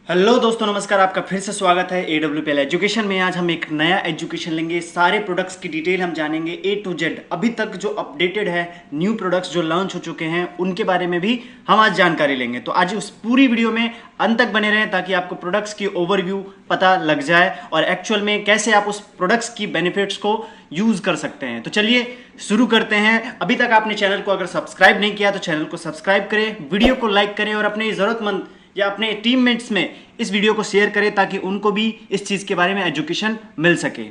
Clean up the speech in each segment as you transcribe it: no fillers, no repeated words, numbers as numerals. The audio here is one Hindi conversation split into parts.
हेलो दोस्तों, नमस्कार। आपका फिर से स्वागत है AWPL एजुकेशन में। आज हम एक नया एजुकेशन लेंगे। सारे प्रोडक्ट्स की डिटेल हम जानेंगे A to Z। अभी तक जो अपडेटेड है, न्यू प्रोडक्ट्स जो लॉन्च हो चुके हैं, उनके बारे में भी हम आज जानकारी लेंगे। तो आज उस पूरी वीडियो में अंत तक बने रहें ताकि आपको प्रोडक्ट्स की ओवरव्यू पता लग जाए और एक्चुअल में कैसे आप उस प्रोडक्ट्स की बेनिफिट्स को यूज कर सकते हैं। तो चलिए शुरू करते हैं। अभी तक आपने चैनल को अगर सब्सक्राइब नहीं किया तो चैनल को सब्सक्राइब करें, वीडियो को लाइक करें और अपने जरूरतमंद या अपने टीममेट्स में इस वीडियो को शेयर करें ताकि उनको भी इस चीज के बारे में एजुकेशन मिल सके।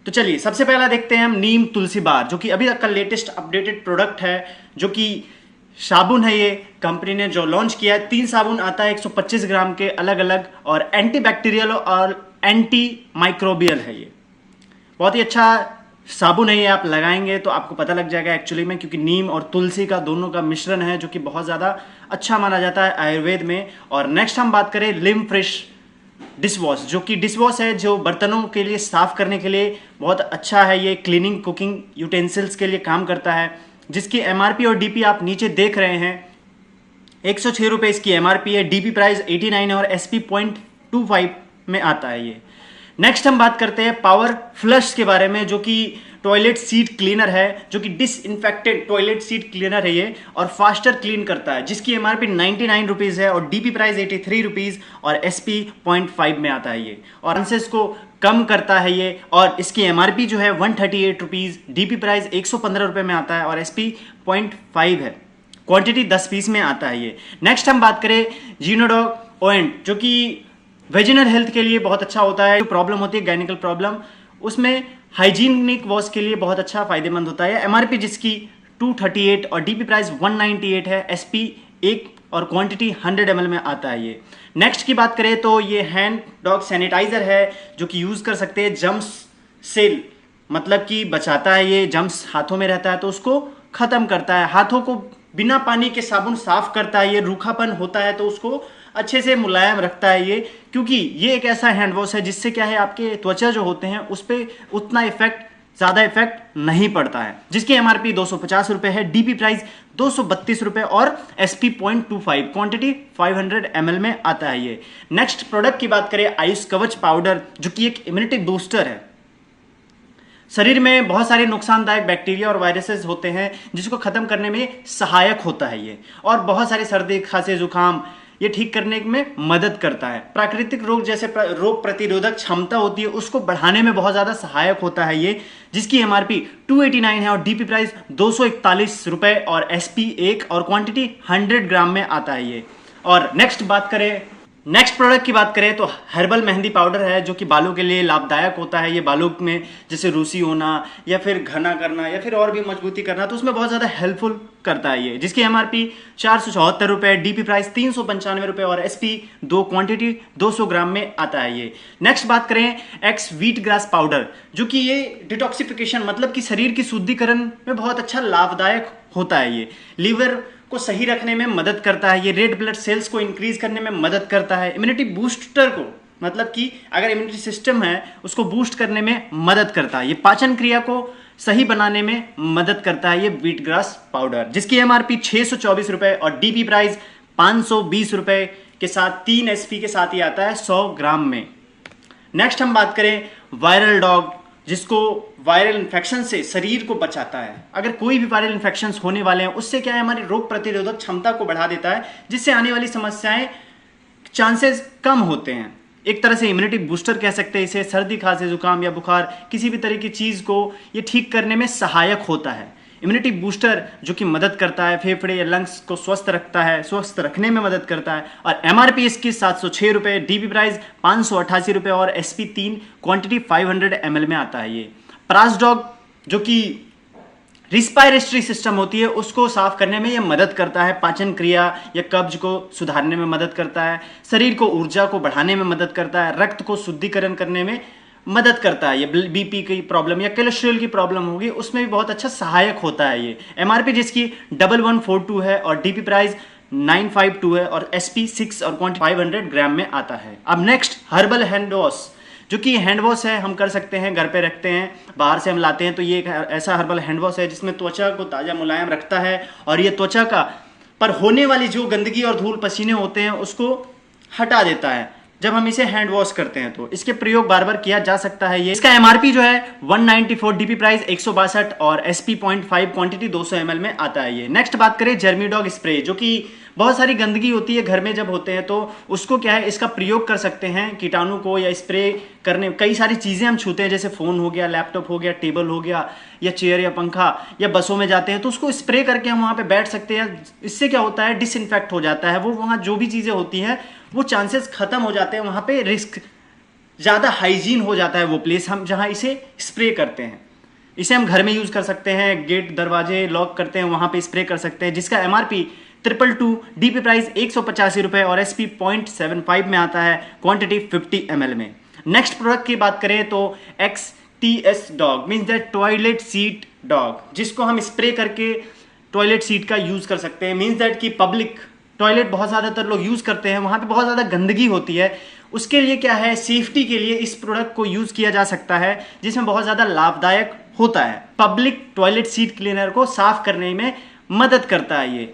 तो चलिए सबसे पहला देखते हैं हम नीम तुलसी बार, जो कि अभी तक का लेटेस्ट अपडेटेड प्रोडक्ट है, जो कि साबुन है। ये कंपनी ने जो लॉन्च किया है, 3 साबुन आता है 125 ग्राम के अलग अलग, और एंटीबैक्टीरियल और एंटी माइक्रोबियल है। ये बहुत ही अच्छा साबुन है। ये आप लगाएंगे तो आपको पता लग जाएगा एक्चुअली में, क्योंकि नीम और तुलसी का दोनों का मिश्रण है, जो कि बहुत ज़्यादा अच्छा माना जाता है आयुर्वेद में। और नेक्स्ट हम बात करें लिम फ्रेश डिश वॉश, जो कि डिश वॉश है, जो बर्तनों के लिए साफ करने के लिए बहुत अच्छा है। ये क्लीनिंग कुकिंग यूटेंसिल्स के लिए काम करता है, जिसकी MRP और DP आप नीचे देख रहे हैं। 106 रुपये इसकी MRP है, DP प्राइस 89 है और SP 0.25 में आता है ये। नेक्स्ट हम बात करते हैं पावर फ्लश के बारे में, जो कि टॉयलेट सीट क्लीनर है, जो कि डिसइंफेक्टेड टॉयलेट सीट क्लीनर है ये, और फास्टर क्लीन करता है, जिसकी MRP 99 रुपीज़ है और DP प्राइस 83 रुपीज़ और SP 0.5 में आता है ये। और चांसेस को कम करता है ये, और इसकी MRP जो है 138 रुपीज़, DP प्राइस 115 रुपये में आता है और SP 0.5 है। क्वांटिटी 10 पीस में आता है ये। नेक्स्ट हम बात करें जीनोडॉग ओएंट, जो कि वेजिनल हेल्थ के लिए बहुत अच्छा होता है। जो प्रॉब्लम होती है गायनिकल प्रॉब्लम, उसमें हाइजीनिक वॉश के लिए बहुत अच्छा फायदेमंद होता है। MRP जिसकी 238 और DP प्राइस 198 है, SP 1 और क्वांटिटी 100 ml में आता है ये। नेक्स्ट की बात करें तो ये हैंड डॉग सैनिटाइजर है, जो कि यूज कर सकते हैं जम्स से, मतलब कि बचाता है ये। जम्स हाथों में रहता है तो उसको खत्म करता है। हाथों को बिना पानी के साबुन साफ करता है ये। रूखापन होता है तो उसको अच्छे से मुलायम रखता है ये, क्योंकि ये एक ऐसा हैंड वॉश है जिससे क्या है, आपके त्वचा जो होते हैं उस पर उतना ज़्यादा इफेक्ट नहीं पड़ता है। जिसकी MRP 250 रुपये है, DP प्राइस 232 रुपये और SP 0.25, क्वांटिटी 500 ml में आता है ये। नेक्स्ट प्रोडक्ट की बात करें आयुष कवच पाउडर, जो कि एक इम्यूनिटी बूस्टर है। शरीर में बहुत सारे नुकसानदायक बैक्टीरिया और वायरसेस होते हैं, जिसको खत्म करने में सहायक होता है ये, और बहुत सारे सर्दी खांसी जुकाम ये ठीक करने में मदद करता है। प्राकृतिक रोग जैसे रोग प्रतिरोधक क्षमता होती है उसको बढ़ाने में बहुत ज्यादा सहायक होता है ये, जिसकी MRP 289 है और DP प्राइस 241 रुपये और SP 1 और क्वांटिटी 100 ग्राम में आता है ये। और नेक्स्ट प्रोडक्ट की बात करें तो हर्बल मेहंदी पाउडर है, जो कि बालों के लिए लाभदायक होता है। ये बालों में जैसे रूसी होना या फिर घना करना या फिर और भी मजबूती करना, तो उसमें बहुत ज़्यादा हेल्पफुल करता है ये। जिसकी MRP 474 रुपये, DP प्राइस 395 रुपये और SP 2 क्वांटिटी 200 ग्राम में आता है ये। नेक्स्ट बात करें एक्स व्हीट ग्रास पाउडर, जो कि ये डिटॉक्सिफिकेशन, मतलब कि शरीर की शुद्धिकरण में बहुत अच्छा लाभदायक होता है ये। लीवर को सही रखने में मदद करता है ये। रेड ब्लड सेल्स को इंक्रीज करने में मदद करता है। इम्यूनिटी बूस्टर को, मतलब कि अगर इम्यूनिटी सिस्टम है उसको बूस्ट करने में मदद करता है ये। पाचन क्रिया को सही बनाने में मदद करता है ये व्हीट ग्रास पाउडर, जिसकी MRP 624 रुपये और DP प्राइस 520 रुपये के साथ 3 SP के साथ ही आता है 100 ग्राम में। नेक्स्ट हम बात करें वायरल डॉग, जिसको वायरल इन्फेक्शन से शरीर को बचाता है। अगर कोई भी वायरल इन्फेक्शन होने वाले हैं, उससे क्या है, हमारी रोग प्रतिरोधक क्षमता को बढ़ा देता है, जिससे आने वाली समस्याएं चांसेस कम होते हैं। एक तरह से इम्यूनिटी बूस्टर कह सकते हैं इसे। सर्दी खांसी जुकाम या बुखार किसी भी तरह की चीज को ये ठीक करने में सहायक होता है। इम्यूनिटी बूस्टर जो कि मदद करता है फेफड़े या लंग्स को स्वस्थ रखता है, स्वस्थ रखने में मदद करता है। और MRP इसकी 706 रुपये, DP प्राइस 588 रुपये और SP 3 क्वांटिटी 500 ml में आता है ये। प्रासडॉग, जो कि रिस्पायरेटरी सिस्टम होती है उसको साफ करने में यह मदद करता है। पाचन क्रिया या कब्ज को सुधारने में मदद करता है। शरीर को ऊर्जा को बढ़ाने में मदद करता है। रक्त को शुद्धिकरण करने में मदद करता है। ये BP की प्रॉब्लम या कोलेस्ट्रॉल की प्रॉब्लम होगी उसमें भी बहुत अच्छा सहायक होता है ये। MRP जिसकी 1142 है और DP प्राइस 952 है और SP 6 और क्वांटिटी 500 ग्राम में आता है। अब नेक्स्ट हर्बल हैंड वॉश, जो कि हैंड वॉश है, हम कर सकते हैं, घर पे रखते हैं, बाहर से हम लाते हैं, तो ये एक ऐसा हर्बल हैंड वॉश है जिसमें त्वचा को ताज़ा मुलायम रखता है और ये त्वचा का पर होने वाली जो गंदगी और धूल पसीने होते हैं उसको हटा देता है जब हम इसे हैंड वॉश करते हैं। तो इसके प्रयोग बार बार किया जा सकता है। ये इसका एमआरपी जो है 194, डीपी प्राइस 162 और एसपी 0.5 क्वांटिटी 200 ml में आता है ये। नेक्स्ट बात करें जर्मीडॉग स्प्रे, जो कि बहुत सारी गंदगी होती है घर में जब होते हैं तो उसको क्या है, इसका प्रयोग कर सकते हैं कीटाणु को या स्प्रे करने। कई सारी चीजें हम छूते हैं, जैसे फोन हो गया, लैपटॉप हो गया, टेबल हो गया, या चेयर या पंखा, या बसों में जाते हैं तो उसको स्प्रे करके हम वहां पे बैठ सकते हैं। इससे क्या होता है, डिसइंफेक्ट हो जाता है वो, वहां जो भी चीजें होती हैं वो चांसेस खत्म हो जाते हैं, वहां पे रिस्क ज्यादा हाइजीन हो जाता है वो प्लेस हम जहां इसे स्प्रे करते हैं। इसे हम घर में यूज कर सकते हैं, गेट दरवाजे लॉक करते हैं वहां पे स्प्रे कर सकते हैं, जिसका एमआरपी 222, डीपी प्राइस 185 रुपए और एसपी 0.75 में आता है, क्वांटिटी 50 ml में। नेक्स्ट प्रोडक्ट की बात करें तो XTS dog means that toilet seat dog, जिसको हम स्प्रे करके टॉयलेट सीट का यूज कर सकते हैं। मीन्स दैट कि पब्लिक टॉयलेट बहुत ज़्यादातर लोग यूज करते हैं, वहां पे बहुत ज़्यादा गंदगी होती है, उसके लिए क्या है, सेफ्टी के लिए इस प्रोडक्ट को यूज किया जा सकता है, जिसमें बहुत ज़्यादा लाभदायक होता है। पब्लिक टॉयलेट सीट क्लीनर को साफ करने में मदद करता है ये।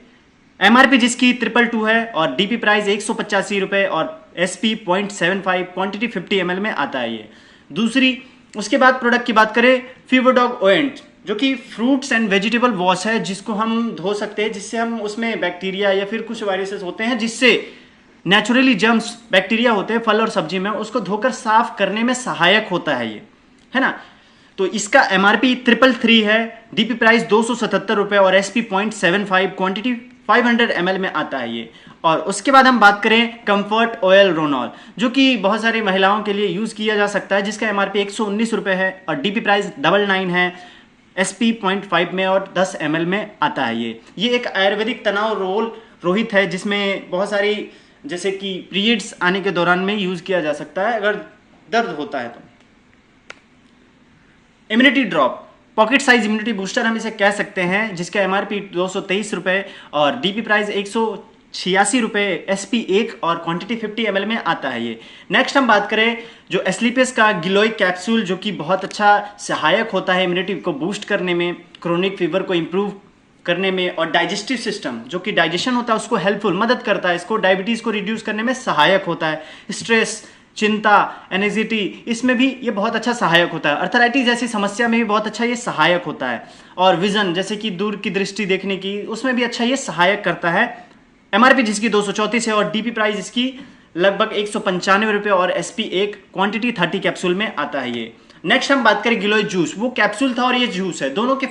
एमआरपी जिसकी 222 है और डीपी प्राइस 185 रुपए और एसपी 0.75, क्वांटिटी 50 ml में आता है ये। दूसरी उसके बाद प्रोडक्ट की बात करें फीवरडॉग ओएंट, जो कि फ्रूट्स एंड वेजिटेबल वॉश है, जिसको हम धो सकते हैं, जिससे हम उसमें बैक्टीरिया या फिर कुछ वायरसेस होते हैं जिससे नेचुरली जर्म्स बैक्टीरिया होते हैं फल और सब्जी में, उसको धोकर साफ करने में सहायक होता है ये, है ना। तो इसका एमआरपी 333 है, डीपी प्राइस 277 रुपए और एसपी 0.75, क्वांटिटी 500 ml में आता है ये। और उसके बाद हम बात करें कंफर्ट ऑयल रोनॉल, जो कि बहुत सारी महिलाओं के लिए यूज किया जा सकता है, जिसका एमआरपी 119 रुपए है और डीपी प्राइस 99 है, एसपी 0.5 में और 10 ml में आता है ये एक आयुर्वेदिक तनाव रोल रोहित है, जिसमें बहुत सारी जैसे कि पीरियड्स आने के दौरान में यूज किया जा सकता है अगर दर्द होता है तो। Immunity drop pocket size immunity booster हम इसे कह सकते हैं, जिसका एमआरपी 223 रुपए और डीपी प्राइस 186 रुपए, एसपी 1 और क्वांटिटी 50 ml में आता है ये। नेक्स्ट हम बात करें जो एस्लीपियस का गिलोइक कैप्सूल, जो कि बहुत अच्छा सहायक होता है इम्यूनिटी को बूस्ट करने में, क्रोनिक फीवर को इंप्रूव करने में, और डाइजेस्टिव सिस्टम जो कि डाइजेशन होता है उसको हेल्पफुल मदद करता है, इसको डायबिटीज को रिड्यूस करने में सहायक होता है। स्ट्रेस, चिंता, एनेक्सिटी, इसमें भी ये बहुत अच्छा सहायक होता है। अर्थराइटिस जैसी समस्या में भी बहुत अच्छा ये सहायक होता है। और विजन जैसे कि दूर की दृष्टि देखने की, उसमें भी अच्छा ये सहायक करता है। एमआरपी जिसकी 234 है और डीपी प्राइस इसकी लगभग 195 रुपए और एसपी 1, क्वांटिटी 30 कैप्सूल में आता है ये। नेक्स्ट हम बात करें गिलोय जूस, वो कैप्सूल था और ये जूस है, दोनों के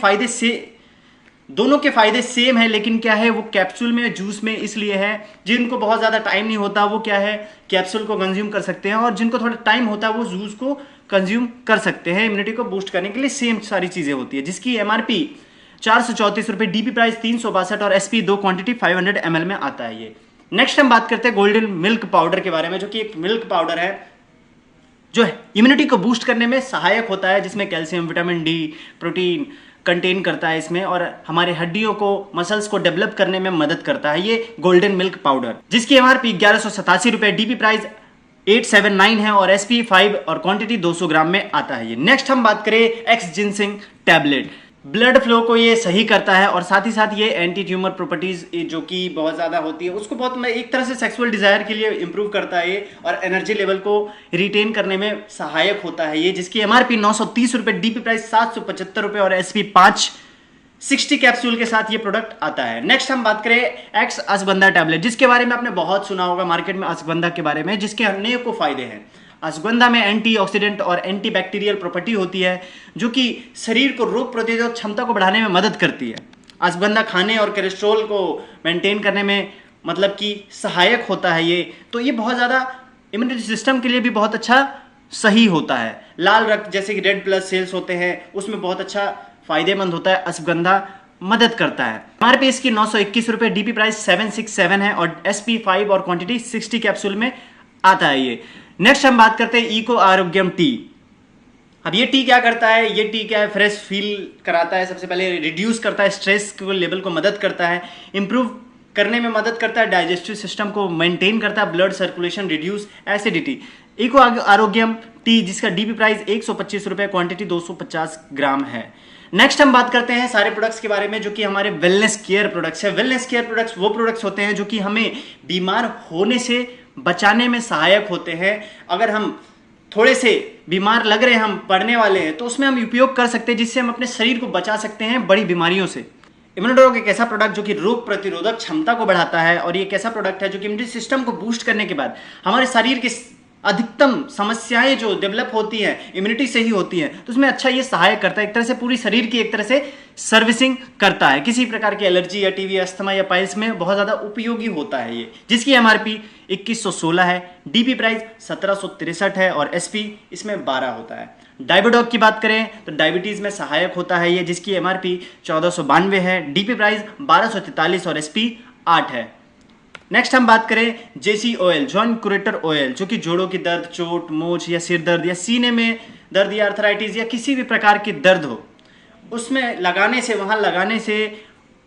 फायदे सेम है, लेकिन क्या है वो कैप्सूल में जूस में इसलिए है जिनको बहुत ज्यादा टाइम नहीं होता वो क्या है कैप्सूल को कंज्यूम कर सकते हैं, और जिनको थोड़ा टाइम होता है वो जूस को कंज्यूम कर सकते हैं। इम्यूनिटी को बूस्ट करने के लिए सेम सारी चीजें होती है, जिसकी एमआरपी 434 रुपए, डीपी प्राइस 362 और एसपी 2, क्वांटिटी 500 ml में आता है ये। नेक्स्ट हम बात करते हैं गोल्डन मिल्क पाउडर के बारे में, जो कि एक मिल्क पाउडर है जो इम्यूनिटी को बूस्ट करने में सहायक होता है, जिसमें calcium, vitamin D, protein contain करता है इसमें, और हमारे हड्डियों को, मसल्स को डेवलप करने में मदद करता है ये गोल्डन मिल्क पाउडर, जिसकी एमआरपी 1187 रुपए, डीपी प्राइस 879 है और एसपी 5 और क्वांटिटी 200 ग्राम में आता है ये। नेक्स्ट हम बात करें x ginseng tablet, blood flow को ये सही करता है और साथ ही साथ ये एंटी ट्यूमर प्रॉपर्टीज जो कि बहुत ज्यादा होती है उसको बहुत एक तरह से सेक्सुअल डिजायर के लिए इंप्रूव करता है ये, और एनर्जी लेवल को रिटेन करने में सहायक होता है ये, जिसकी एमआरपी 930 रुपए, डीपी प्राइस 775 रुपए और एसपी 560 कैप्सूल के साथ ये प्रोडक्ट आता है। नेक्स्ट हम बात करें एक्स अश्वगंधा टैबलेट, जिसके बारे में आपने बहुत सुना होगा मार्केट में अश्वगंधा के बारे में, जिसके अनेकों फायदे हैं। अश्वगंधा में एंटीऑक्सीडेंट और एंटीबैक्टीरियल प्रॉपर्टी होती है जो कि शरीर को रोग प्रतिरोधक क्षमता को बढ़ाने में मदद करती है। अश्वगंधा खाने और कोलेस्ट्रॉल को मेंटेन करने में मतलब कि सहायक होता है ये, तो ये बहुत ज़्यादा इम्यूनिटी सिस्टम के लिए भी बहुत अच्छा सही होता है। लाल रक्त जैसे कि रेड ब्लड सेल्स होते हैं उसमें बहुत अच्छा फायदेमंद होता है, अश्वगंधा मदद करता है। एमआरपी इसकी 921 रुपए, डीपी प्राइस 767 है और एसपी 5 और क्वांटिटी 60 कैप्सूल में आता है ये। नेक्स्ट हम बात करते हैं इको आरोग्यम टी। अब ये टी क्या करता है, ये टी क्या है, फ्रेश फील कराता है, सबसे पहले रिड्यूस करता है स्ट्रेस को लेवल को मदद करता है, इंप्रूव करने में मदद करता है, डाइजेस्टिव सिस्टम को मेंटेन करता है, blood circulation, reduce acidity. Eco Arogyam tea जिसका डीपी प्राइस 125 रुपए, क्वांटिटी 250 ग्राम है। नेक्स्ट हम बात करते हैं सारे प्रोडक्ट्स के बारे में जो कि हमारे वेलनेस केयर प्रोडक्ट्स है। वेलनेस केयर प्रोडक्ट्स वो प्रोडक्ट्स होते हैं जो कि हमें बीमार होने से बचाने में सहायक होते हैं। अगर हम थोड़े से बीमार लग रहे हैं, हम पड़ने वाले हैं, तो उसमें हम उपयोग कर सकते हैं, जिससे हम अपने शरीर को बचा सकते हैं बड़ी बीमारियों से। इम्यूनोड्रॉग एक ऐसा प्रोडक्ट जो कि रोग प्रतिरोधक क्षमता को बढ़ाता है, और ये एक ऐसा प्रोडक्ट है जो कि इम्यूनिटी सिस्टम को बूस्ट करने के बाद हमारे शरीर के अधिकतम समस्याएं जो डेवलप होती हैं इम्यूनिटी से ही होती हैं, तो उसमें अच्छा ये सहायक करता है। एक तरह से पूरी शरीर की एक तरह से सर्विसिंग करता है। किसी प्रकार की एलर्जी या टीबी, अस्थमा या पाइल्स में बहुत ज़्यादा उपयोगी होता है ये, जिसकी एमआरपी 2116 है, डीपी प्राइस 1763 है और एसपी इसमें 12 होता है। डायबोडॉग की बात करें तो डायबिटीज़ में सहायक होता है ये, जिसकी एमआरपी 1492 है, डीपी प्राइस 1243 और एसपी 8 है। नेक्स्ट हम बात करें जेसी ऑयल, जॉइंट क्यूरेटर ऑयल, जो कि जोड़ों की दर्द, चोट, मोच या सिर दर्द या सीने में दर्द या अर्थराइटिस या किसी भी प्रकार की दर्द हो, उसमें लगाने से, वहाँ लगाने से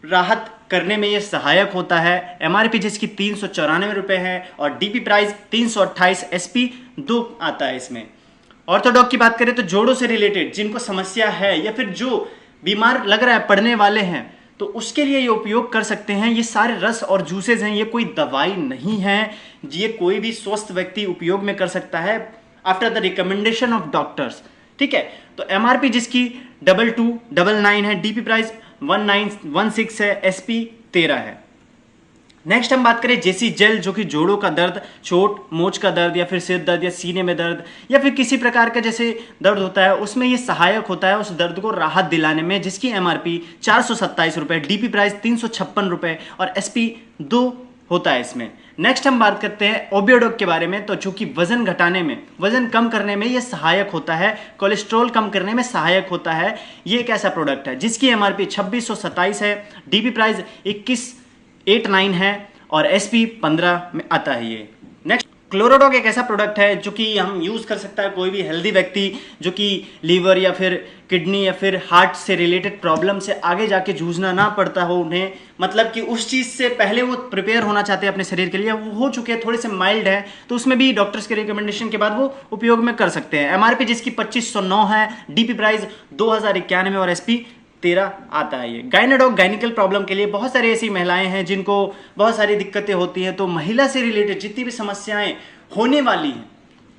राहत करने में ये सहायक होता है। एमआरपी जिसकी 394 रुपये है और डीपी प्राइस 328, एसपी 2 आता है इसमें। ऑर्थोडॉग की बात करें तो जोड़ों से रिलेटेड जिनको समस्या है या फिर जो बीमार लग रहा है, पड़ने वाले हैं, तो उसके लिए ये उपयोग कर सकते हैं। ये सारे रस और जूसेस हैं, ये कोई दवाई नहीं है, ये कोई भी स्वस्थ व्यक्ति उपयोग में कर सकता है after the recommendation of doctors. ठीक है, तो एमआरपी जिसकी 2299 है, डीपी प्राइस 1916 है, एसपी 13 है। नेक्स्ट हम बात करें जेसी जेल, जो कि जोड़ों का दर्द, चोट, मोच का दर्द या फिर सिर दर्द या सीने में दर्द या फिर किसी प्रकार का जैसे दर्द होता है, उसमें ये सहायक होता है उस दर्द को राहत दिलाने में, जिसकी एमआरपी 427 रुपये, डीपी प्राइस 356 रुपये और एसपी 2 होता है इसमें। नेक्स्ट हम बात करते हैं ओबियोडॉग के बारे में, तो जो कि वजन घटाने में, वजन कम करने में ये सहायक होता है, कोलेस्ट्रॉल कम करने में सहायक होता है। ये एक ऐसा प्रोडक्ट है जिसकी एमआरपी 2627 है, डीपी प्राइस 2189 है और एसपी 15 में आता है ये। नेक्स्ट क्लोरोडॉग एक ऐसा प्रोडक्ट है जो कि हम यूज़ कर सकता है कोई भी हेल्दी व्यक्ति जो कि लीवर या फिर किडनी या फिर हार्ट से रिलेटेड प्रॉब्लम से आगे जाके जूझना ना पड़ता हो उन्हें, मतलब कि उस चीज़ से पहले वो प्रिपेयर होना चाहते हैं अपने शरीर के लिए, वो हो चुके हैं, थोड़े से माइल्ड है, तो उसमें भी डॉक्टर्स के रिकमेंडेशन के बाद वो उपयोग में कर सकते हैं। एमआरपी जिसकी 2509 है, डीपी प्राइस 2091 और एसपी 13 आता है ये। गायनेडॉग गायनिकल प्रॉब्लम के लिए बहुत सारी ऐसी महिलाएं हैं जिनको बहुत सारी दिक्कतें होती हैं, तो महिला से रिलेटेड जितनी भी समस्याएं होने वाली हैं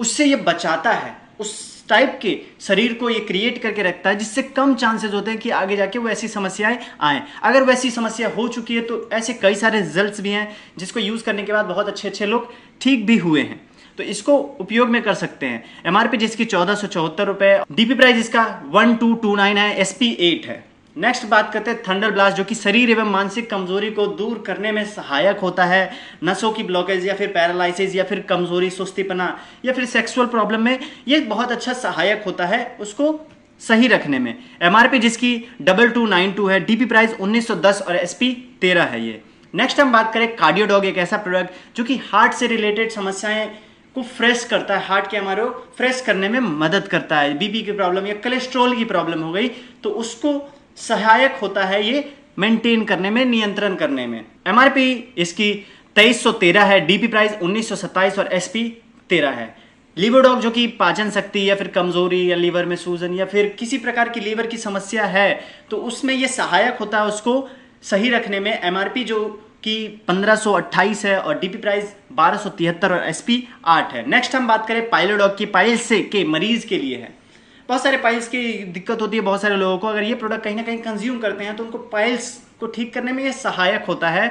उससे ये बचाता है, उस टाइप के शरीर को ये क्रिएट करके रखता है जिससे कम चांसेस होते हैं कि आगे जाके वो ऐसी समस्याएं आएँ। अगर वैसी समस्या हो चुकी है तो ऐसे कई सारे रिजल्ट्स भी हैं जिसको यूज़ करने के बाद बहुत अच्छे अच्छे लोग ठीक भी हुए हैं, तो इसको उपयोग में कर सकते हैं। एमआरपी जिसकी 1474 रुपये, डीपी प्राइस इसका 1229 है, एसपी 8 है। नेक्स्ट बात करते हैं थंडर ब्लास्ट, जो कि शरीर एवं मानसिक कमजोरी को दूर करने में सहायक होता है। नसों की ब्लॉकेज या फिर पैरालिसिस या फिर कमजोरी, सुस्तीपना या फिर सेक्सुअल प्रॉब्लम में ये बहुत अच्छा सहायक होता है उसको सही रखने में। एमआरपी जिसकी 2292 है, डीपी प्राइस 1910 और एसपी 13 है ये। नेक्स्ट हम बात करें कार्डियोडॉग, एक ऐसा प्रोडक्ट जो कि हार्ट से रिलेटेड समस्याएं को फ्रेश करता है, हार्ट के हमारे फ्रेश करने में मदद करता है। बीपी की प्रॉब्लम या कोलेस्ट्रॉल की प्रॉब्लम हो गई तो उसको सहायक होता है ये मेंटेन करने में, नियंत्रण करने में। एमआरपी इसकी 2313 है, डीपी प्राइस 1927 और एसपी 13 है। लिवरडॉग जो कि पाचन शक्ति या फिर कमजोरी या लीवर में सूजन या फिर किसी प्रकार की लीवर की समस्या है तो उसमें ये सहायक होता है उसको सही रखने में। एमआरपी जो कि 1528 है और डीपी प्राइस 1273 और एसपी 8 है। नेक्स्ट हम बात करें पाइलोडॉग की, पाइल्स के मरीज के लिए है। बहुत सारे पाइल्स की दिक्कत होती है बहुत सारे लोगों को, अगर ये प्रोडक्ट कहीं ना कहीं कंज्यूम करते हैं तो उनको पाइल्स को ठीक करने में ये सहायक होता है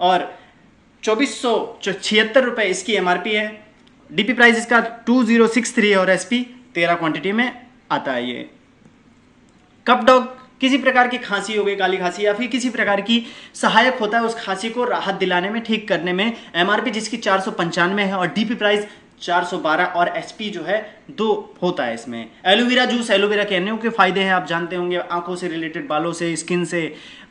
और 2476 रुपये इसकी एमआरपी है, डीपी प्राइस इसका 2063 और एसपी 13 क्वांटिटी में आता है ये। कप डॉग किसी प्रकार की खांसी हो गई, काली खांसी या फिर किसी प्रकार की सहायक होता है उस खांसी को राहत दिलाने में, ठीक करने में। एमआरपी जिसकी 495 है और डीपी प्राइस 412 और एसपी जो है 2 होता है इसमें। एलोवेरा जूस, एलोवेरा के अन्य के फायदे हैं आप जानते होंगे, आंखों से रिलेटेड, बालों से, स्किन से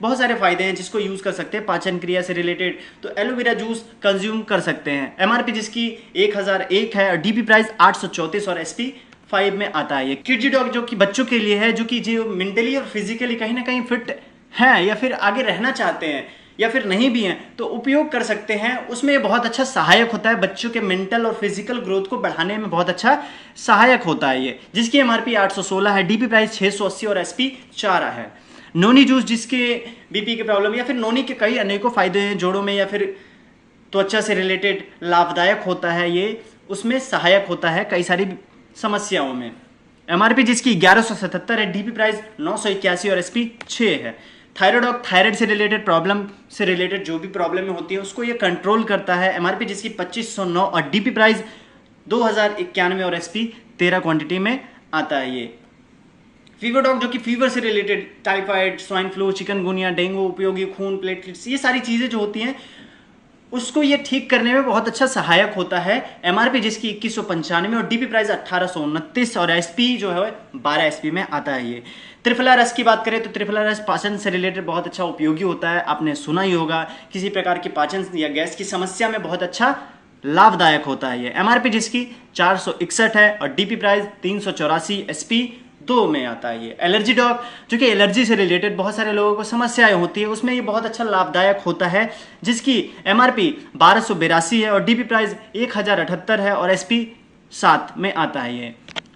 बहुत सारे फायदे हैं जिसको यूज कर सकते हैं। पाचन क्रिया से रिलेटेड तो एलोवेरा जूस कंज्यूम कर सकते हैं। एमआरपी जिसकी 1001 है और डीपी प्राइस 834 और एसपी 5 में आता है ये। किड्जी डॉग जो कि बच्चों के लिए है, जो कि जो मेंटली और फिजिकली कहीं ना कहीं फिट हैं या फिर आगे रहना चाहते हैं या फिर नहीं भी हैं तो उपयोग कर सकते हैं। उसमें बहुत अच्छा सहायक होता है, बच्चों के मेंटल और फिजिकल ग्रोथ को बढ़ाने में बहुत अच्छा सहायक होता है ये, जिसकी एमआरपी 816 है, डीपी प्राइस 680 और एसपी 4 है। नोनी जूस जिसके बीपी की प्रॉब्लम या फिर नोनी के कई अनेकों फायदे हैं जोड़ों में या फिर त्वचा से रिलेटेड लाभदायक होता है, ये उसमें सहायक होता है कई सारी समस्याओं में। एमआरपी जिसकी 1177 है, डीपी प्राइस 981 और एसपी 6 है। थायराइड थायराइड से रिलेटेड प्रॉब्लम से रिलेटेड जो भी प्रॉब्लम होती है उसको ये कंट्रोल करता है। एमआरपी जिसकी 2509 और डीपी प्राइस 2091 और एसपी 13 क्वांटिटी में आता है। ये फीवर डॉग जो कि फीवर से related typhoid, swine flu, chikungunya, dengue, उपयोगी खून, प्लेटलेट्स, ये सारी चीजें जो होती हैं उसको ये ठीक करने में बहुत अच्छा सहायक होता है। एमआरपी जिसकी 2195 और डीपी प्राइस 1829 और एसपी जो है 12 एसपी में आता है। ये त्रिफला रस की बात करें तो त्रिफला रस पाचन से रिलेटेड बहुत अच्छा उपयोगी होता है। आपने सुना ही होगा, किसी प्रकार की पाचन या गैस की समस्या में बहुत अच्छा लाभदायक होता है। ये एमआरपी जिसकी 461 है और डीपी प्राइस 384, एसपी 2 में आता है। ये एलर्जी डॉग जो कि एलर्जी से रिलेटेड बहुत सारे लोगों को समस्याएं होती है, उसमें ये बहुत अच्छा लाभदायक होता है, जिसकी एमआरपी 1282 है और डीपी प्राइस 1078 है और एसपी 7 में आता है। ये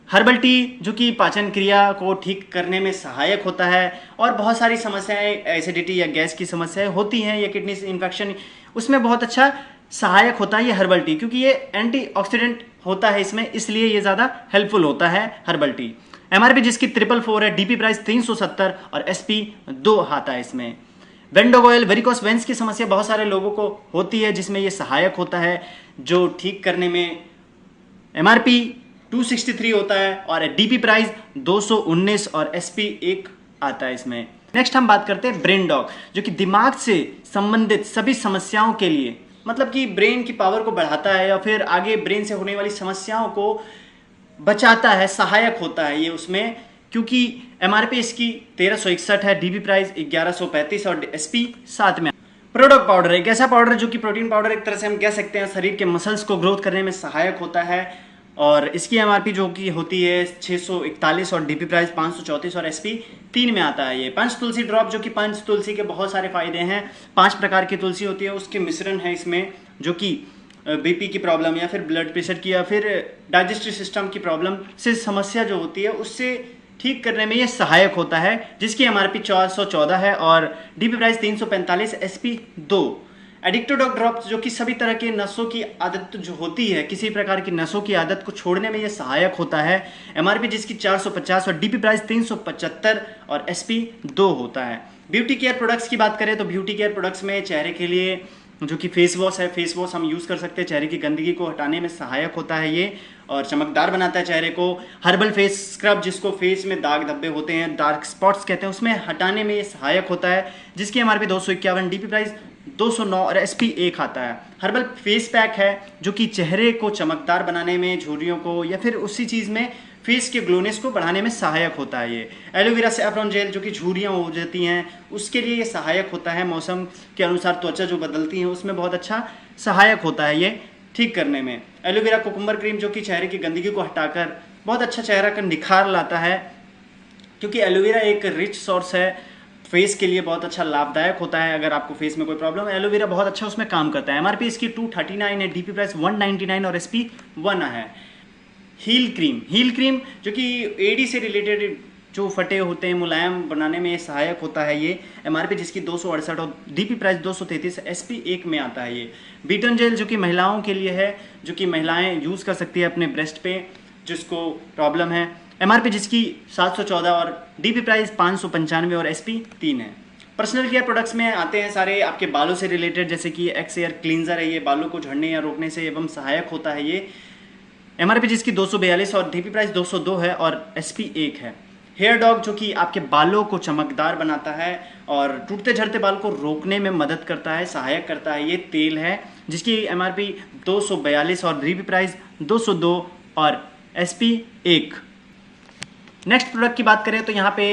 हर्बल टी जो कि पाचन क्रिया को ठीक करने में सहायक होता है और बहुत सारी समस्याएं, एसिडिटी या गैस की समस्याएं होती हैं या किडनी इन्फेक्शन, उसमें बहुत अच्छा सहायक होता है ये हर्बल टी, क्योंकि ये एंटीऑक्सीडेंट होता है इसमें, इसलिए ये ज़्यादा हेल्पफुल होता है हर्बल टी। एमआरपी जिसकी 444 है, डीपी प्राइस 370 और एसपी 2 आता है इसमें। वेंडोग ऑयल वेरिकोस वेंस की समस्या बहुत सारे लोगों को होती है, जिसमें ये सहायक होता है, जो ठीक करने में एमआरपी 263 होता है और डीपी प्राइस 219 और एसपी 1 आता है इसमें। नेक्स्ट हम बात करते हैं ब्रेन डॉग जो कि दिमाग से संबंधित सभी समस्याओं के लिए, मतलब कि ब्रेन की पावर को बढ़ाता है या फिर आगे ब्रेन से होने वाली समस्याओं को बचाता है, सहायक होता है ये उसमें, क्योंकि एमआरपी इसकी 1361 है, डीबी प्राइस 1135 और एसपी 7 में। प्रोडक्ट पाउडर एक ऐसा पाउडर जो कि प्रोटीन पाउडर एक तरह से हम कह सकते हैं, शरीर के मसल्स को ग्रोथ करने में सहायक होता है और इसकी एमआरपी जो कि होती है 641 और डीपी प्राइस 534 और एसपी 3 में आता है। ये पंच तुलसी ड्रॉप जो कि पंच तुलसी के बहुत सारे फायदे हैं, 5 प्रकार की तुलसी होती है, उसके मिश्रण है इसमें, जो कि बीपी की प्रॉब्लम या फिर ब्लड प्रेशर की या फिर डाइजेस्टिव सिस्टम की प्रॉब्लम से समस्या जो होती है उससे ठीक करने में ये सहायक होता है, जिसकी एमआरपी 414 है और डीपी प्राइस 345, एसपी 2। एडिक्टोडॉग ड्रॉप्स जो कि सभी तरह के नसों की आदत जो होती है, किसी प्रकार की नसों की आदत को छोड़ने में ये सहायक होता है। एमआरपी जिसकी 450 और डीपी प्राइस 375 और एसपी 2 होता है। ब्यूटी केयर प्रोडक्ट्स की बात करें तो ब्यूटी केयर प्रोडक्ट्स में चेहरे के लिए जो कि फेस वॉश है, फेस वॉश हम यूज़ कर सकते हैं, चेहरे की गंदगी को हटाने में सहायक होता है ये और चमकदार बनाता है चेहरे को। हर्बल फेस स्क्रब जिसको फेस में दाग धब्बे होते हैं, डार्क स्पॉट्स कहते हैं, उसमें हटाने में ये सहायक होता है, जिसकी एमआरपी 251, डीपी प्राइस 209 और एसपी 1 आता है। हर्बल फेस पैक है जो कि चेहरे को चमकदार बनाने में, झुर्रियों को या फिर उसी चीज़ में फेस के ग्लोनेस को बढ़ाने में सहायक होता है ये। एलोवेरा सैफरॉन जेल जो कि झुर्रियाँ हो जाती हैं उसके लिए ये सहायक होता है, मौसम के अनुसार त्वचा जो बदलती है उसमें बहुत अच्छा सहायक होता है ये ठीक करने में। एलोवेरा कुकुम्बर क्रीम जो कि चेहरे की गंदगी को हटाकर बहुत अच्छा चेहरा का निखार लाता है, क्योंकि एलोवेरा एक रिच सोर्स है, फेस के लिए बहुत अच्छा लाभदायक होता है। अगर आपको फेस में कोई प्रॉब्लम है, एलोवेरा बहुत अच्छा उसमें काम करता है। एमआरपी इसकी 239 है, डीपी प्राइस 199 और एसपी 1 है। हील क्रीम जो कि एडी से रिलेटेड जो फटे होते हैं मुलायम बनाने में सहायक होता है ये। एमआरपी जिसकी 268 और डीपी प्राइस 233, एसपी 1 में आता है ये। बीटन जेल जो कि महिलाओं के लिए है, जो कि महिलाएं यूज़ कर सकती है अपने ब्रेस्ट पे जिसको प्रॉब्लम है। एमआरपी जिसकी 714 और डीपी प्राइस 595 और एसपी 3 है। पर्सनल केयर प्रोडक्ट्स में आते हैं सारे आपके बालों से रिलेटेड, जैसे कि एक्स एयर क्लींजर है, ये बालों को झड़ने या रोकने से एवं सहायक होता है ये। एमआरपी जिसकी 242 और डीपी प्राइस 202 है और एसपी 1 है। हेयर डॉग जो कि आपके बालों को चमकदार बनाता है और टूटते झड़ते बाल को रोकने में मदद करता है, सहायक करता है, ये तेल है जिसकी एमआरपी 242 और डीपी प्राइस 202 और एसपी 1। नेक्स्ट प्रोडक्ट की बात करें तो यहाँ पे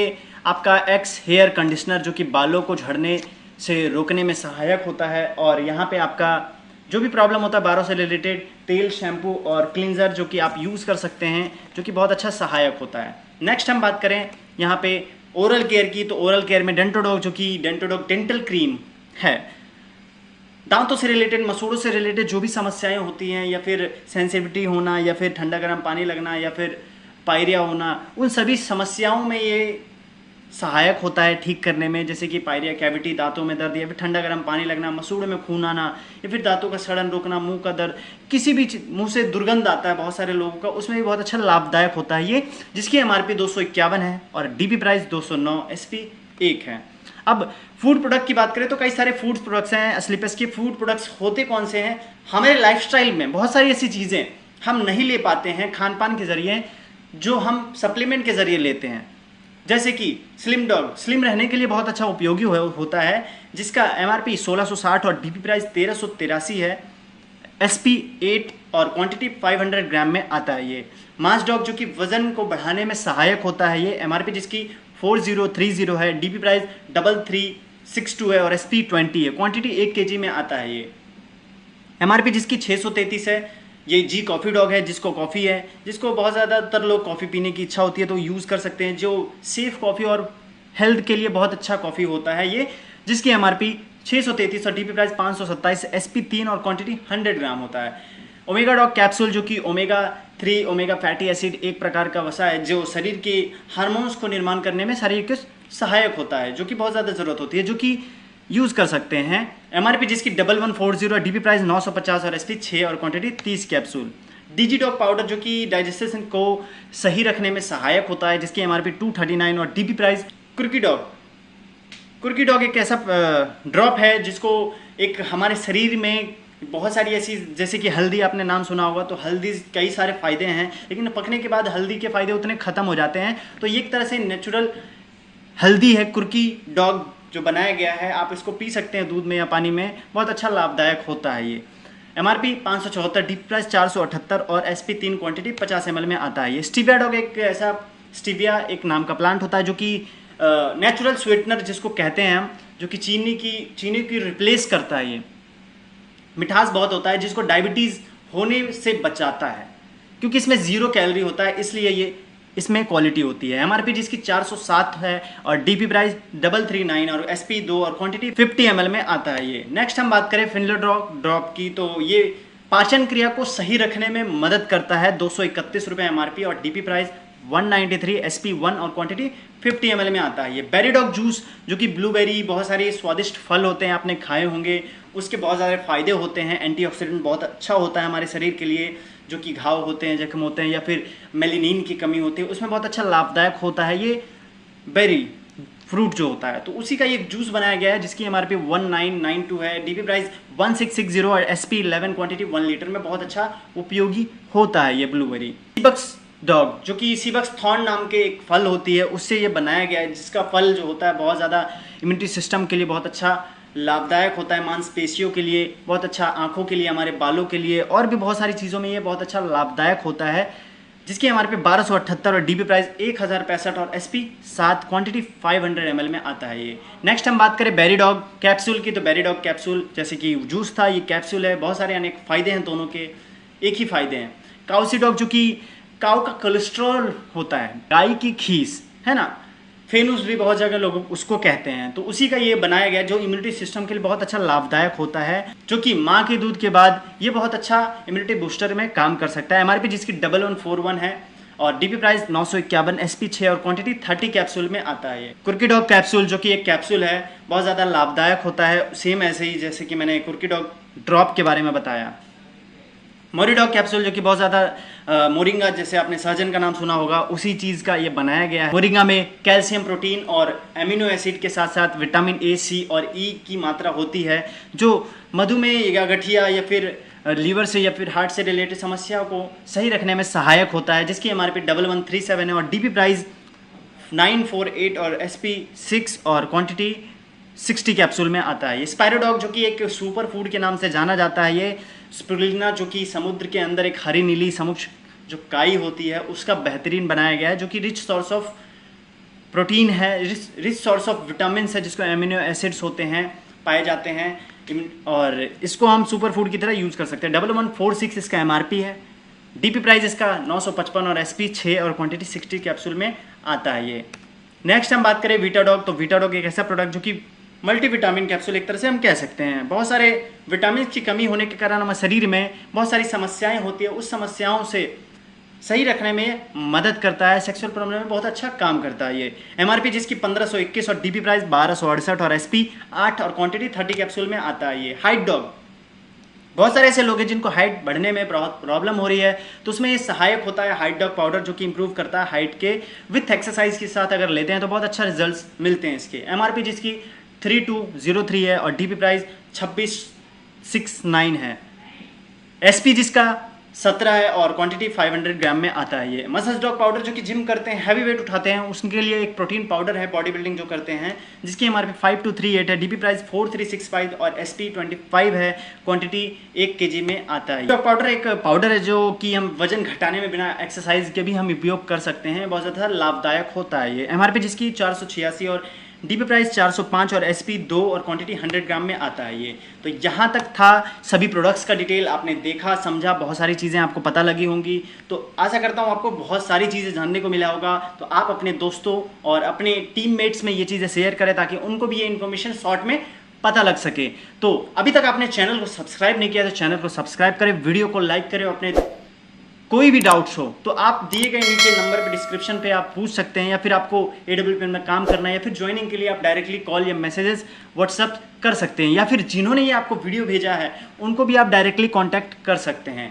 आपका एक्स हेयर कंडीशनर जो कि बालों को झड़ने से रोकने में सहायक होता है और यहाँ पे आपका जो भी प्रॉब्लम होता है बालों से रिलेटेड, तेल, शैम्पू और क्लींजर जो कि आप यूज़ कर सकते हैं, जो कि बहुत अच्छा सहायक होता है। नेक्स्ट हम बात करें यहाँ पे ओरल केयर की, तो ओरल केयर में डेंटोडॉग जो कि डेंटोडॉग डेंटल क्रीम है। दांतों से रिलेटेड, मसूड़ों से रिलेटेड जो भी समस्याएं होती हैं या फिर सेंसिटिविटी होना या फिर ठंडा गर्म पानी लगना या फिर पायरिया होना, उन सभी समस्याओं में ये सहायक होता है ठीक करने में, जैसे कि पायरिया कैविटी, दांतों में दर्द या फिर ठंडा गर्म पानी लगना, मसूड़ों में खून आना या फिर दांतों का सड़न रोकना, मुंह का दर्द, किसी भी मुंह से दुर्गंध आता है बहुत सारे लोगों का, उसमें भी बहुत अच्छा लाभदायक होता है ये, जिसकी एमआरपी 251 है और डीपी प्राइस 209, एसपी 1 है। अब फूड प्रोडक्ट की बात करें तो कई सारे फूड प्रोडक्ट्स हैं स्लीपर्स के। फूड प्रोडक्ट्स होते कौन से हैं? हमारे लाइफस्टाइल में बहुत सारी ऐसी चीज़ें हम नहीं ले पाते हैं खान पान के जरिए, जो हम सप्लीमेंट के जरिए लेते हैं, जैसे कि स्लिम डॉग, स्लिम रहने के लिए बहुत अच्छा उपयोगी होता है, जिसका एमआरपी 1660 और डीपी प्राइस 1383 है, एसपी 8 और क्वांटिटी 500 ग्राम में आता है ये। मास डॉग जो कि वजन को बढ़ाने में सहायक होता है, ये एमआरपी जिसकी 4030 है, डीपी प्राइस 3362 है और एसपी 20 है, क्वांटिटी 1 केजी में आता है ये। एमआरपी जिसकी 633 है। ये जी कॉफ़ी डॉग है, जिसको कॉफ़ी है, जिसको बहुत ज़्यादातर लोग कॉफ़ी पीने की इच्छा होती है तो यूज़ कर सकते हैं, जो सेफ कॉफ़ी और हेल्थ के लिए बहुत अच्छा कॉफ़ी होता है ये, जिसकी एमआरपी 633 और डीपी प्राइस 527, एसपी 3 और क्वांटिटी 100 ग्राम होता है। ओमेगा डॉग कैप्सूल जो कि ओमेगा 3 ओमेगा फैटी एसिड एक प्रकार का वसा है जो शरीर के हार्मोन्स को निर्माण करने में शरीर के सहायक होता है, जो कि बहुत ज़्यादा ज़रूरत होती है, जो कि यूज़ कर सकते हैं। एमआरपी जिसकी 1140 और डीपी प्राइस 950 और एसपी 6 और quantity 30 capsule. DG dog powder जो कि डाइजेशन को सही रखने में सहायक होता है, जिसकी एमआरपी 239 और डीपी प्राइस। कुर्की डॉग एक ऐसा ड्रॉप है जिसको एक हमारे शरीर में बहुत सारी ऐसी, जैसे कि हल्दी, आपने नाम सुना होगा, तो हल्दी कई सारे फायदे हैं, लेकिन पकने के बाद हल्दी के फायदे उतने खत्म हो जाते हैं, तो ये एक तरह से नेचुरल हल्दी है कुर्की डॉग जो बनाया गया है। आप इसको पी सकते हैं दूध में या पानी में, बहुत अच्छा लाभदायक होता है ये। एमआरपी 574, डीपी प्राइस 478 और एसपी 3, क्वांटिटी 50 ml में आता है ये। स्टीविया डॉग एक ऐसा, स्टीविया एक नाम का प्लांट होता है जो कि नेचुरल स्वीटनर जिसको कहते हैं हम, जो कि चीनी की रिप्लेस करता है ये। मिठास बहुत होता है, जिसको डायबिटीज़ होने से बचाता है, क्योंकि इसमें 0 कैलोरी होता है, इसलिए ये इसमें क्वालिटी होती है। एमआरपी जिसकी 407 है और डीपी प्राइस 339 और एसपी 2 और क्वांटिटी 50 ml में आता है ये। नेक्स्ट हम बात करें फिनलर ड्रॉप की, तो ये पाचन क्रिया को सही रखने में मदद करता है। 231 रुपये एमआरपी और डीपी प्राइस 193, एसपी 1 और क्वांटिटी 50 ml में आता है ये। बेरी डॉग जूस जो कि ब्लूबेरी, बहुत सारे स्वादिष्ट फल होते हैं, आपने खाए होंगे, उसके बहुत सारे फायदे होते हैं। एंटीऑक्सीडेंट बहुत अच्छा होता है हमारे शरीर के लिए, जो कि घाव होते हैं, जख्म होते हैं या फिर मेलेनिन की कमी होती है, उसमें बहुत अच्छा लाभदायक होता है ये बेरी फ्रूट जो होता है। तो उसी का ये जूस बनाया गया है, जिसकी एमआरपी 1992 है, डीपी प्राइस 1660 और एसपी 11, क्वांटिटी 1 लीटर में बहुत अच्छा उपयोगी होता है ये ब्लूबेरी। सीबक्स डॉग जो कि सीबक्स थॉर्न नाम के एक फल होती है, उससे ये बनाया गया है, जिसका फल जो होता है बहुत ज़्यादा इम्यूनिटी सिस्टम के लिए बहुत अच्छा लाभदायक होता है, मांसपेशियों के लिए बहुत अच्छा, आंखों के लिए, हमारे बालों के लिए और भी बहुत सारी चीज़ों में ये बहुत अच्छा लाभदायक होता है, जिसकी एमआरपी 1278 और डीपी प्राइस 1065 और एसपी 7, क्वांटिटी 500 ml में आता है ये। नेक्स्ट हम बात करें बेरी डॉग कैप्सूल की, तो बेरी डॉग कैप्सूल जैसे कि जूस था, ये कैप्सूल है, बहुत सारे अनेक फ़ायदे हैं, दोनों के एक ही फ़ायदे हैं। काउसी डॉग जो कि काऊ का कोलेस्ट्रॉल होता है, गाय की खीस है ना, फेनूस भी बहुत जगह लोग उसको कहते हैं, तो उसी का ये बनाया गया जो इम्यूनिटी सिस्टम के लिए बहुत अच्छा लाभदायक होता है, जो कि माँ के दूध के बाद ये बहुत अच्छा इम्यूनिटी बूस्टर में काम कर सकता है। एमआरपी जिसकी 1141 है और डीपी प्राइस 951, एसपी 6 और क्वांटिटी 30 कैप्सूल में आता है ये। कुर्की डॉग कैप्सूल जो कि एक कैप्सूल है, बहुत ज़्यादा लाभदायक होता है, सेम ऐसे ही जैसे कि मैंने कुर्की डॉग ड्रॉप के बारे में बताया। मोरिडॉग कैप्सूल जो कि बहुत ज़्यादा मोरिंगा, जैसे आपने सहजन का नाम सुना होगा, उसी चीज़ का ये बनाया गया है। मोरिंगा में कैल्शियम, प्रोटीन और एमिनो एसिड के साथ साथ विटामिन ए, सी और ई की मात्रा होती है, जो मधुमेह या गठिया या फिर लीवर से या फिर हार्ट से रिलेटेड समस्याओं को सही रखने में सहायक होता है, जिसकी एमआरपी 1137 है और डीपी प्राइस 948 और एसपी 6 और क्वांटिटी 60 कैप्सूल में आता है। ये स्पायरोडॉग जो कि एक सुपर फूड के नाम से जाना जाता है, ये स्पिरुलिना जो कि समुद्र के अंदर एक हरी नीली समुद्र जो काई होती है उसका बेहतरीन बनाया गया है, जो कि रिच सोर्स ऑफ प्रोटीन है, रिच सोर्स ऑफ विटामिन है, जिसको एमिनो एसिड्स होते हैं, पाए जाते हैं, और इसको हम सुपर फूड की तरह यूज़ कर सकते हैं। 1146 इसका एमआरपी है, डीपी प्राइस इसका 955 और एसपी 6 और क्वांटिटी 60 कैप्सूल में आता है ये। नेक्स्ट हम बात करें वीटाडॉग, तो वीटाडॉग एक ऐसा प्रोडक्ट जो कि मल्टीविटामिन कैप्सूल एक तरह से हम कह सकते हैं। बहुत सारे विटामिन की कमी होने के कारण हमारे शरीर में बहुत सारी समस्याएं होती है, उस समस्याओं से सही रखने में मदद करता है, सेक्सुअल प्रॉब्लम में बहुत अच्छा काम करता है ये। एमआरपी जिसकी 1521 और डीपी प्राइस 1268 और एसपी 8 और क्वांटिटी 30 कैप्सूल में आता है ये। हाइट डॉग, बहुत सारे ऐसे लोग हैं जिनको हाइट बढ़ने में प्रॉब्लम हो रही है, तो उसमें ये सहायक होता है हाइट डॉग पाउडर, जो कि इंप्रूव करता है हाइट के विथ एक्सरसाइज के साथ अगर लेते हैं तो बहुत अच्छा रिजल्ट्स मिलते हैं इसके। एमआरपी जिसकी 3203 है और डीपी प्राइस 2669 है। एसपी जिसका 17 है और क्वांटिटी 500 ग्राम में आता है ये। मसल्स डॉग पाउडर जो कि जिम करते हैं, हैवी वेट उठाते हैं, उसके लिए एक प्रोटीन पाउडर है बॉडी बिल्डिंग जो करते हैं, जिसकी एमआरपी 5238 है, डीपी प्राइस 4365 और एसपी 25 है, क्वांटिटी 1 kg में आता है। डॉग पाउडर एक पाउडर है जो कि हम वजन घटाने में बिना एक्सरसाइज के भी हम उपयोग कर सकते हैं, बहुत ज़्यादा लाभदायक होता है ये। एमआरपी जिसकी 486 और डीपी प्राइस 405 और एसपी 2 और क्वांटिटी 100 ग्राम में आता है ये। तो यहाँ तक था सभी प्रोडक्ट्स का डिटेल, आपने देखा समझा, बहुत सारी चीज़ें आपको पता लगी होंगी। तो आशा करता हूँ आपको बहुत सारी चीज़ें जानने को मिला होगा। तो आप अपने दोस्तों और अपने टीममेट्स में ये चीज़ें शेयर करें ताकि उनको भी ये इन्फॉर्मेशन शॉर्ट में पता लग सके। तो अभी तक आपने चैनल को सब्सक्राइब नहीं किया तो चैनल को सब्सक्राइब करें, वीडियो को लाइक करें। अपने कोई भी डाउट्स हो तो आप दिए गए नीचे नंबर पे डिस्क्रिप्शन पे आप पूछ सकते हैं, या फिर आपको AWP में काम करना है या फिर ज्वाइनिंग के लिए आप डायरेक्टली कॉल या मैसेजेस व्हाट्सअप कर सकते हैं, या फिर जिन्होंने ये आपको वीडियो भेजा है उनको भी आप डायरेक्टली कांटेक्ट कर सकते हैं।